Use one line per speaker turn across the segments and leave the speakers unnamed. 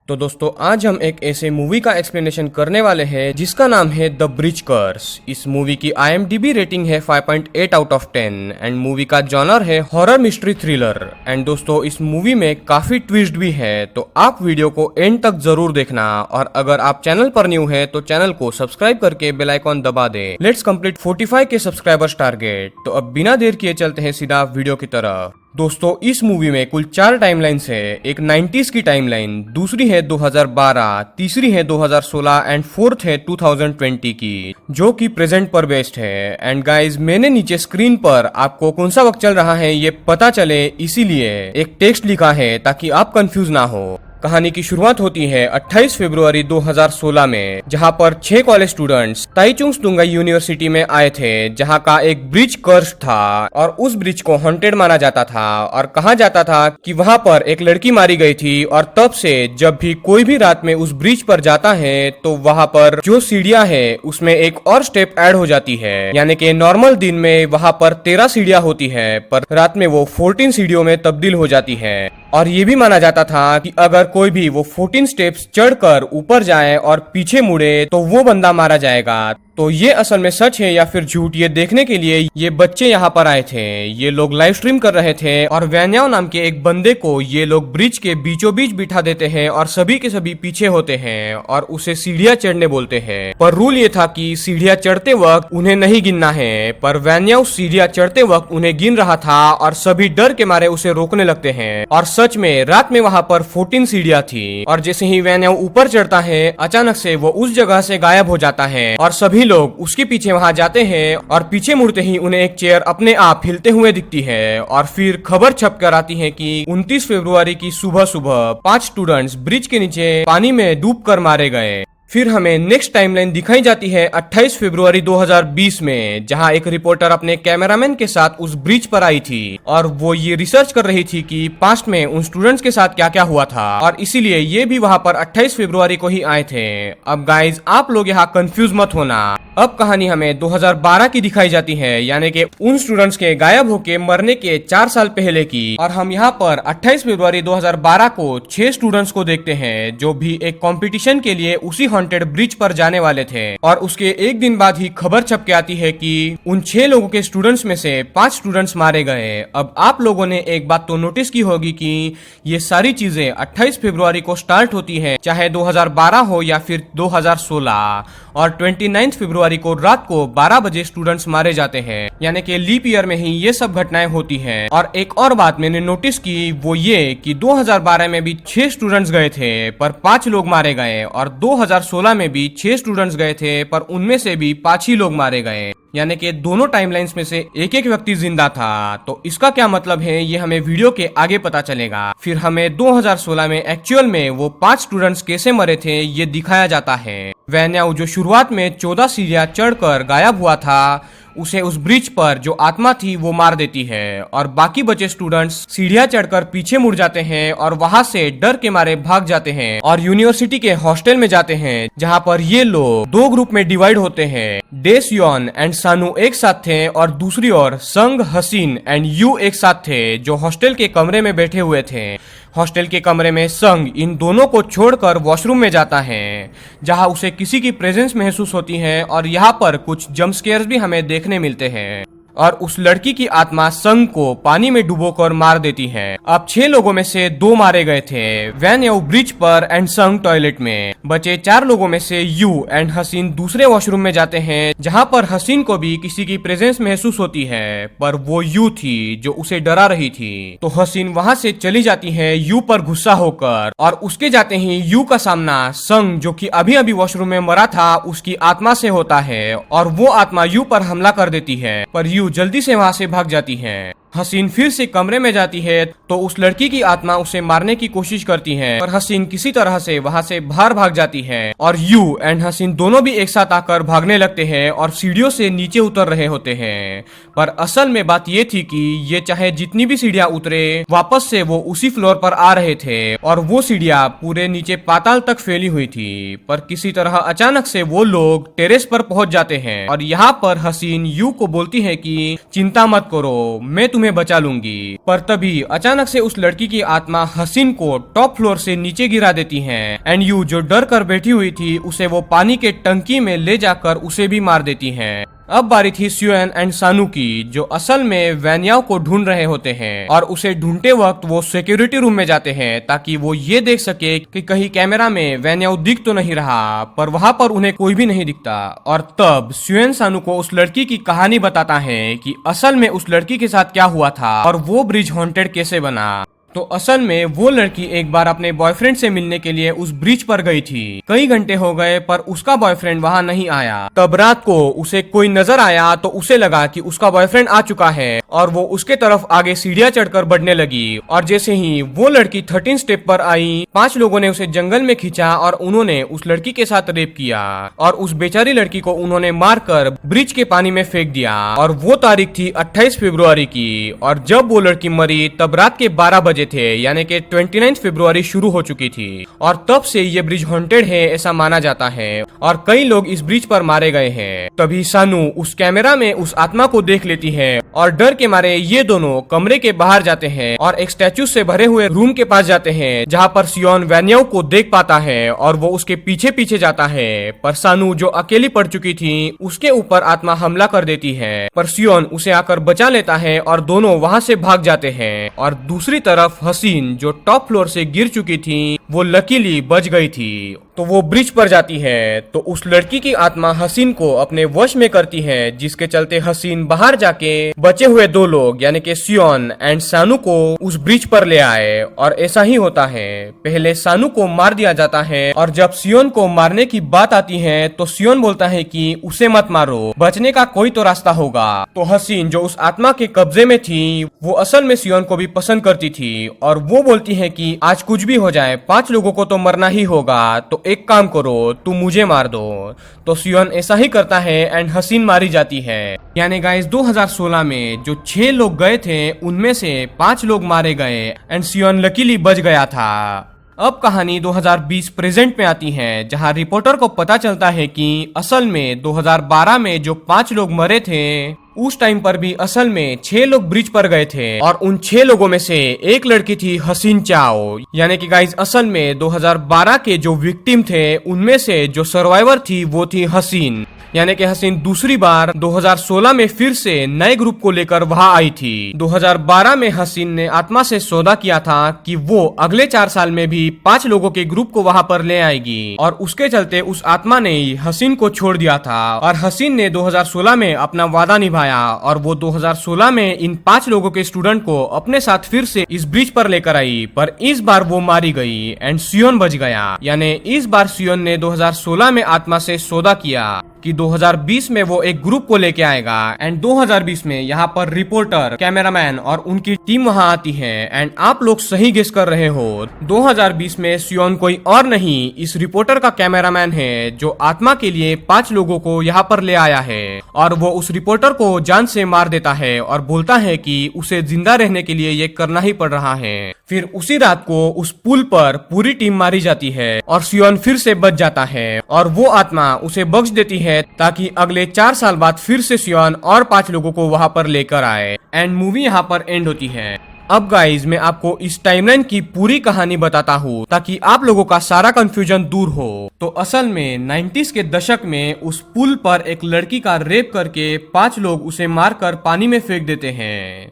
तो दोस्तों आज हम एक ऐसे मूवी का एक्सप्लेनेशन करने वाले हैं जिसका नाम है द ब्रिज कर्स। इस मूवी की IMDb रेटिंग है 5.8 आउट ऑफ 10 एंड मूवी का जॉनर है हॉरर मिस्ट्री थ्रिलर। एंड दोस्तों इस मूवी में काफी ट्विस्ट भी है, तो आप वीडियो को एंड तक जरूर देखना। और अगर आप चैनल पर न्यू है तो चैनल को सब्सक्राइब करके बेल आइकॉन दबा दे। लेट्स कंप्लीट 45 के सब्सक्राइबर्स टारगेट। तो अब बिना देर किए चलते हैं सीधा वीडियो की तरफ। दोस्तों इस मूवी में कुल 4 टाइमलाइंस है। एक 90s की टाइमलाइन, दूसरी है 2012, तीसरी है 2016 एंड फोर्थ है 2020 की, जो कि प्रेजेंट पर बेस्ड है। एंड गाइज मैंने नीचे स्क्रीन पर आपको कौन सा वक्त चल रहा है ये पता चले इसीलिए एक टेक्स्ट लिखा है ताकि आप कंफ्यूज ना हो। कहानी की शुरुआत होती है 28 फरवरी 2016 में, जहां पर 6 कॉलेज स्टूडेंट्स ताइचुंग तुंगाई यूनिवर्सिटी में आए थे, जहां का एक ब्रिज कर्स था और उस ब्रिज को हॉन्टेड माना जाता था। और कहा जाता था कि वहां पर एक लड़की मारी गई थी और तब से जब भी कोई भी रात में उस ब्रिज पर जाता है तो वहां पर जो सीढ़ियां है उसमें एक और स्टेप ऐड हो जाती है। यानी कि नॉर्मल दिन में वहां पर 13 सीढ़ियां होती है, पर रात में वो 14 सीढ़ियों में तब्दील हो जाती है। और ये भी माना जाता था कि अगर कोई भी वो 14 स्टेप्स चढ़कर ऊपर जाए और पीछे मुड़े तो वो बंदा मारा जाएगा। तो ये असल में सच है या फिर झूठ, ये देखने के लिए ये बच्चे यहाँ पर आए थे। ये लोग लाइव स्ट्रीम कर रहे थे और वैन्याओ नाम के एक बंदे को ये लोग ब्रिज के बीचों बीच बिठा देते हैं और सभी के सभी पीछे होते हैं और उसे सीढ़ियां चढ़ने बोलते हैं। पर रूल ये था कि सीढ़ियां चढ़ते वक्त उन्हें नहीं गिनना है, पर वैन्याओ सीढ़ियां चढ़ते वक्त उन्हें गिन रहा था और सभी डर के मारे उसे रोकने लगते हैं। और सच में रात में वहाँ पर 14 सीढ़ियां थी और जैसे ही वैन्याओ ऊपर चढ़ता है अचानक से वो उस जगह से गायब हो जाता है और सभी लोग उसके पीछे वहां जाते हैं और पीछे मुड़ते ही उन्हें एक चेयर अपने आप हिलते हुए दिखती है। और फिर खबर छप कर आती है कि 29 फरवरी की सुबह सुबह 5 स्टूडेंट्स ब्रिज के नीचे पानी में डूब कर मारे गए। फिर हमें नेक्स्ट टाइमलाइन दिखाई जाती है 28 फरवरी 2020 में, जहां एक रिपोर्टर अपने कैमरामैन के साथ उस ब्रिज पर आई थी और वो ये रिसर्च कर रही थी कि पास्ट में उन स्टूडेंट्स के साथ क्या क्या हुआ था, और इसीलिए ये भी वहां पर 28 फरवरी को ही आए थे। अब गाइज आप लोग यहाँ कंफ्यूज मत होना। अब कहानी हमें 2012 की दिखाई जाती है, यानी कि उन स्टूडेंट्स के गायब होके मरने के 4 साल पहले की। और हम यहाँ पर 28 फरवरी 2012 को 6 स्टूडेंट्स को देखते हैं जो भी एक कंपटीशन के लिए उसी हॉन्टेड ब्रिज पर जाने वाले थे। और उसके एक दिन बाद ही खबर छप के आती है कि उन 6 लोगों के स्टूडेंट्स में से 5 स्टूडेंट्स मारे गए। अब आप लोगों ने एक बात तो नोटिस की होगी कि ये सारी चीजें 28 फरवरी को स्टार्ट होती है, चाहे 2012 हो या फिर 2016। और 29 फरवरी को रात को 12 बजे स्टूडेंट्स मारे जाते हैं, यानी कि लीप ईयर में ही ये सब घटनाएं होती हैं। और एक और बात मैंने नोटिस की वो ये कि 2012 में भी 6 स्टूडेंट्स गए थे पर 5 लोग मारे गए, और 2016 में भी 6 स्टूडेंट्स गए थे पर उनमें से भी 5 ही लोग मारे गए। यानी कि दोनों टाइमलाइंस में से एक एक व्यक्ति जिंदा था। तो इसका क्या मतलब है ये हमें वीडियो के आगे पता चलेगा। फिर हमें 2016 में एक्चुअल में वो 5 स्टूडेंट्स कैसे मरे थे ये दिखाया जाता है। वैन्याओ जो शुरुआत में 14 सीढ़ियां चढ़कर गायब हुआ था, उसे उस ब्रिज पर जो आत्मा थी वो मार देती है और बाकी बचे स्टूडेंट्स सीढ़ियां चढ़कर पीछे मुड़ जाते हैं और वहां से डर के मारे भाग जाते हैं और यूनिवर्सिटी के हॉस्टल में जाते हैं, जहां पर ये लोग 2 ग्रुप में डिवाइड होते हैं। डेसयोन एंड सानू एक साथ थे और दूसरी ओर संग, हसीन एंड यू एक साथ थे जो हॉस्टल के कमरे में बैठे हुए थे। हॉस्टल के कमरे में संग इन दोनों को छोड़कर वॉशरूम में जाता है, जहां उसे किसी की प्रेजेंस महसूस होती है और यहाँ पर कुछ जंप स्केयर्स भी हमें देखने मिलते हैं। और उस लड़की की आत्मा संग को पानी में डुबोकर मार देती है। अब 6 लोगों में से 2 मारे गए थे, वैन्याओ ब्रिज पर एंड संग टॉयलेट में। बचे 4 लोगों में से यू एंड हसीन दूसरे वॉशरूम में जाते हैं, जहां पर हसीन को भी किसी की प्रेजेंस महसूस होती है, पर वो यू थी जो उसे डरा रही थी। तो हसीन वहां से चली जाती है यू पर गुस्सा होकर, और उसके जाते ही यू का सामना संग जो कि अभी अभी वॉशरूम में मरा था उसकी आत्मा से होता है और वो आत्मा यू पर हमला कर देती है, पर यू जल्दी से वहां से भाग जाती है। हसीन फिर से कमरे में जाती है तो उस लड़की की आत्मा उसे मारने की कोशिश करती है, पर हसीन किसी तरह से वहां से बाहर भाग जाती है और यू एंड हसीन दोनों भी एक साथ आकर भागने लगते हैं और सीढ़ियों से नीचे उतर रहे होते हैं। पर असल में बात ये थी कि ये चाहे जितनी भी सीढ़ियां उतरे वापस से वो उसी फ्लोर पर आ रहे थे और वो सीढ़ियां पूरे नीचे पाताल तक फैली हुई थी। पर किसी तरह अचानक से वो लोग टेरेस पर पहुंच जाते हैं और यहाँ पर हसीन यू को बोलती है कि चिंता मत करो, मैं तुम्हें बचा लूंगी। पर तभी अचानक से उस लड़की की आत्मा हसीन को टॉप फ्लोर से नीचे गिरा देती है एंड यू जो डर कर बैठी हुई थी उसे वो पानी के टंकी में ले जाकर उसे भी मार देती है। अब बारी थी स्यूएन एंड सानू की, जो असल में वैन्याओ को ढूंढ रहे होते हैं और उसे ढूंढते वक्त वो सिक्योरिटी रूम में जाते हैं ताकि वो ये देख सके कि कहीं कैमरा में वैन्याओ दिख तो नहीं रहा, पर वहां पर उन्हें कोई भी नहीं दिखता। और तब स्यूएन सानू को उस लड़की की कहानी बताता है कि असल में उस लड़की के साथ क्या हुआ था और वो ब्रिज हॉन्टेड कैसे बना। तो असल में वो लड़की एक बार अपने बॉयफ्रेंड से मिलने के लिए उस ब्रिज पर गई थी। कई घंटे हो गए पर उसका बॉयफ्रेंड वहां नहीं आया। तब रात को उसे कोई नजर आया तो उसे लगा कि उसका बॉयफ्रेंड आ चुका है और वो उसके तरफ आगे सीढ़ियां चढ़कर बढ़ने लगी। और जैसे ही वो लड़की 13 स्टेप पर आई, 5 लोगों ने उसे जंगल में खींचा और उन्होंने उस लड़की के साथ रेप किया और उस बेचारी लड़की को उन्होंने मारकर ब्रिज के पानी में फेंक दिया। और वो तारीख थी 28 फरवरी की। और जब वो लड़की मरी तब रात के 12 बजे थे, यानी कि 29 फरवरी शुरू हो चुकी थी। और तब से ये ब्रिज हॉन्टेड है ऐसा माना जाता है और कई लोग इस ब्रिज पर मारे गए हैं। तभी सानू उस कैमरा में उस आत्मा को देख लेती है और डर के मारे ये दोनों कमरे के बाहर जाते हैं और एक स्टैचू से भरे हुए रूम के पास जाते हैं जहाँ पर सियोन वैन्याओ को देख पाता है और वो उसके पीछे पीछे जाता है। पर सानू जो अकेली पड़ चुकी थी उसके ऊपर आत्मा हमला कर देती है, पर सियोन उसे आकर बचा लेता है और दोनों वहाँ से भाग जाते हैं। और दूसरी तरफ हसीन जो टॉप फ्लोर से गिर चुकी थी वो लकीली बच गई थी। तो वो ब्रिज पर जाती है तो उस लड़की की आत्मा हसीन को अपने वश में करती है, जिसके चलते हसीन बाहर जाके बचे हुए 2 लोग यानी कि सियोन एंड सानू को उस ब्रिज पर ले आए। और ऐसा ही होता है, पहले सानू को मार दिया जाता है और जब सियोन को मारने की बात आती है तो सियोन बोलता है कि उसे मत मारो, बचने का कोई तो रास्ता होगा। तो हसीन जो उस आत्मा के कब्जे में थी वो असल में सियोन को भी पसंद करती थी और वो बोलती है कि आज कुछ भी हो जाए 5 लोगों को तो मरना ही होगा, तो एक काम करो तुम मुझे मार दो। तो सियोन ऐसा ही करता है एंड हसीन मारी जाती है। यानी गाइस 2016 में जो 6 लोग गए थे उनमें से 5 लोग मारे गए एंड सियोन लकीली बच गया था। अब कहानी 2020 प्रेजेंट में आती है, जहां रिपोर्टर को पता चलता है कि असल में 2012 में जो 5 लोग मरे थे उस टाइम पर भी असल में 6 लोग ब्रिज पर गए थे और उन 6 लोगों में से एक लड़की थी हसीन चाओ। यानी कि गाइस असल में 2012 के जो विक्टिम थे उनमें से जो सर्वाइवर थी वो थी हसीन। यानी कि हसीन दूसरी बार 2016 में फिर से नए ग्रुप को लेकर वहां आई थी। 2012 में हसीन ने आत्मा से सौदा किया था कि वो अगले 4 साल में भी 5 लोगों के ग्रुप को वहां पर ले आएगी और उसके चलते उस आत्मा ने हसीन को छोड़ दिया था और हसीन ने 2016 में अपना वादा निभाया और वो 2016 में इन 5 लोगों के स्टूडेंट को अपने साथ फिर से इस ब्रिज पर लेकर आई, पर इस बार वो मारी गई एंड सियोन बच गया। यानी इस बार सियोन ने 2016 में आत्मा से सौदा किया कि 2020 में वो एक ग्रुप को लेके आएगा एंड 2020 में यहाँ पर रिपोर्टर, कैमरामैन और उनकी टीम वहाँ आती है। एंड आप लोग सही गेस कर रहे हो, 2020 में सियोन कोई और नहीं इस रिपोर्टर का कैमरामैन है जो आत्मा के लिए 5 लोगों को यहाँ पर ले आया है और वो उस रिपोर्टर को जान से मार देता है और बोलता है कि उसे जिंदा रहने के लिए ये करना ही पड़ रहा है। फिर उसी रात को उस पुल पर पूरी टीम मारी जाती है और सियोन फिर से बच जाता है और वो आत्मा उसे बख्श देती है ताकि अगले 4 साल बाद फिर से सियोन और 5 लोगों को वहां पर लेकर आए एंड मूवी यहाँ पर एंड होती है। अब गाइज मैं आपको इस टाइमलाइन की पूरी कहानी बताता हूँ ताकि आप लोगों का सारा कंफ्यूजन दूर हो। तो असल में 90s के दशक में उस पुल पर एक लड़की का रेप करके 5 लोग उसे मारकर पानी में फेंक देते हैं।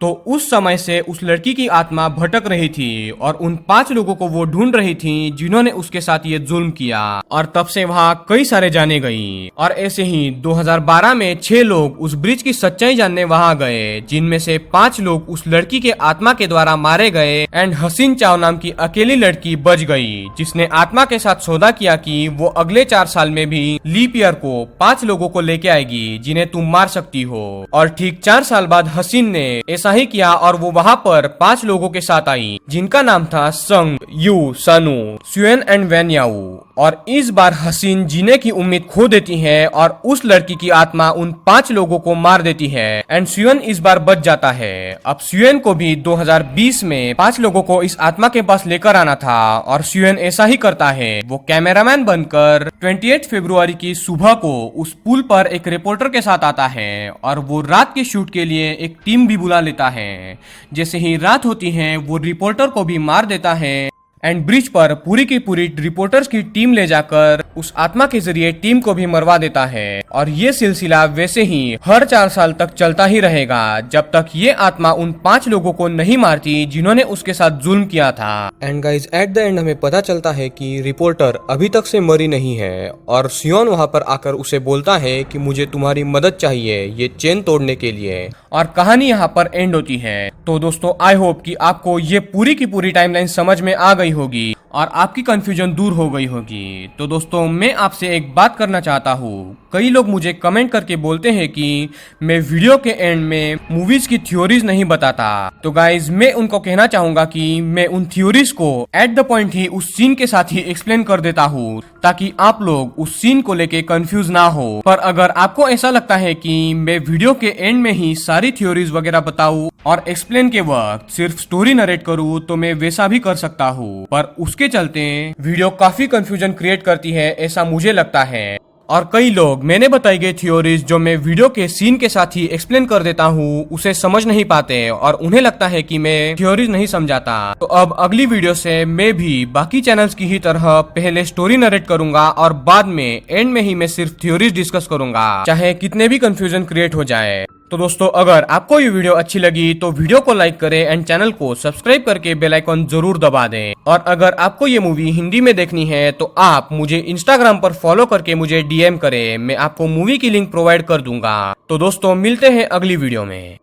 तो उस समय से उस लड़की की आत्मा भटक रही थी और उन 5 लोगों को वो ढूंढ रही थी जिन्होंने उसके साथ ये जुल्म किया और तब से वहाँ कई सारे जाने गई। और ऐसे ही 2012 में 6 लोग उस ब्रिज की सच्चाई जानने वहाँ गए, जिनमें से 5 लोग उस लड़की के आत्मा के द्वारा मारे गए एंड हसीन चाओ नाम की अकेली लड़की बच गई, जिसने आत्मा के साथ सौदा किया कि वो अगले 4 साल में भी लीप ईयर को 5 लोगों को लेके आएगी जिन्हें तुम मार सकती हो। और ठीक 4 साल बाद हसीन ने ऐसा ही किया और वो वहाँ पर 5 लोगों के साथ आई जिनका नाम था संग, यू, सानू, स्यूएन एंड वैन्याओ। और इस बार हसीन जीने की उम्मीद खो देती है और उस लड़की की आत्मा उन 5 लोगों को मार देती है एंड स्यूएन इस बार बच जाता है। अब स्यूएन को भी 2020 में 5 लोगों को इस आत्मा के पास लेकर आना था और स्यूएन ऐसा ही करता है। वो कैमरामैन बनकर 28 फरवरी की सुबह को उस पुल पर एक रिपोर्टर के साथ आता है और वो रात के शूट के लिए एक टीम भी बुला लेती देता है। जैसे ही रात होती है वो रिपोर्टर को भी मार देता है एंड ब्रिज पर पूरी की पूरी रिपोर्टर्स की टीम ले जाकर उस आत्मा के जरिए टीम को भी मरवा देता है। और ये सिलसिला वैसे ही हर 4 साल तक चलता ही रहेगा जब तक ये आत्मा उन 5 लोगों को नहीं मारती जिन्होंने उसके साथ जुल्म किया था। And guys at the end हमें पता चलता है कि रिपोर्टर अभी तक से मरी नहीं है और सियोन वहाँ पर आकर उसे बोलता है कि मुझे तुम्हारी मदद चाहिए ये चेन तोड़ने के लिए। और कहानी यहाँ पर एंड होती है। तो दोस्तों आई होप कि आपको ये पूरी की पूरी टाइमलाइन समझ में आ गई होगी और आपकी कंफ्यूजन दूर हो गई होगी। तो दोस्तों मैं आपसे एक बात करना चाहता हूँ, कई लोग मुझे कमेंट करके बोलते हैं कि मैं वीडियो के एंड में मूवीज की थ्योरीज नहीं बताता। तो गाइज मैं उनको कहना चाहूंगा कि मैं उन थ्योरीज को एट द पॉइंट ही उस सीन के साथ ही एक्सप्लेन कर देता हूँ ताकि आप लोग उस सीन को लेके कंफ्यूज ना हो। पर अगर आपको ऐसा लगता है कि मैं वीडियो के एंड में ही सारी थ्योरीज वगैरह बताऊं और एक्सप्लेन के वक्त सिर्फ स्टोरी नरेट करूं तो मैं वैसा भी कर सकता हूं, पर उसके चलते वीडियो काफी कंफ्यूजन क्रिएट करती है ऐसा मुझे लगता है। और कई लोग मैंने बताई गई थ्योरीज जो मैं वीडियो के सीन के साथ ही एक्सप्लेन कर देता हूँ उसे समझ नहीं पाते और उन्हें लगता है कि मैं थ्योरीज नहीं समझाता। तो अब अगली वीडियो से मैं भी बाकी चैनल्स की ही तरह पहले स्टोरी नरेट करूंगा और बाद में एंड में ही मैं सिर्फ थ्योरीज डिस्कस करूंगा, चाहे कितने भी कंफ्यूजन क्रिएट हो जाए। तो दोस्तों अगर आपको ये वीडियो अच्छी लगी तो वीडियो को लाइक करें एंड चैनल को सब्सक्राइब करके बेल आइकन जरूर दबा दें। और अगर आपको ये मूवी हिंदी में देखनी है तो आप मुझे इंस्टाग्राम पर फॉलो करके मुझे डीएम करें, मैं आपको मूवी की लिंक प्रोवाइड कर दूंगा। तो दोस्तों मिलते हैं अगली वीडियो में।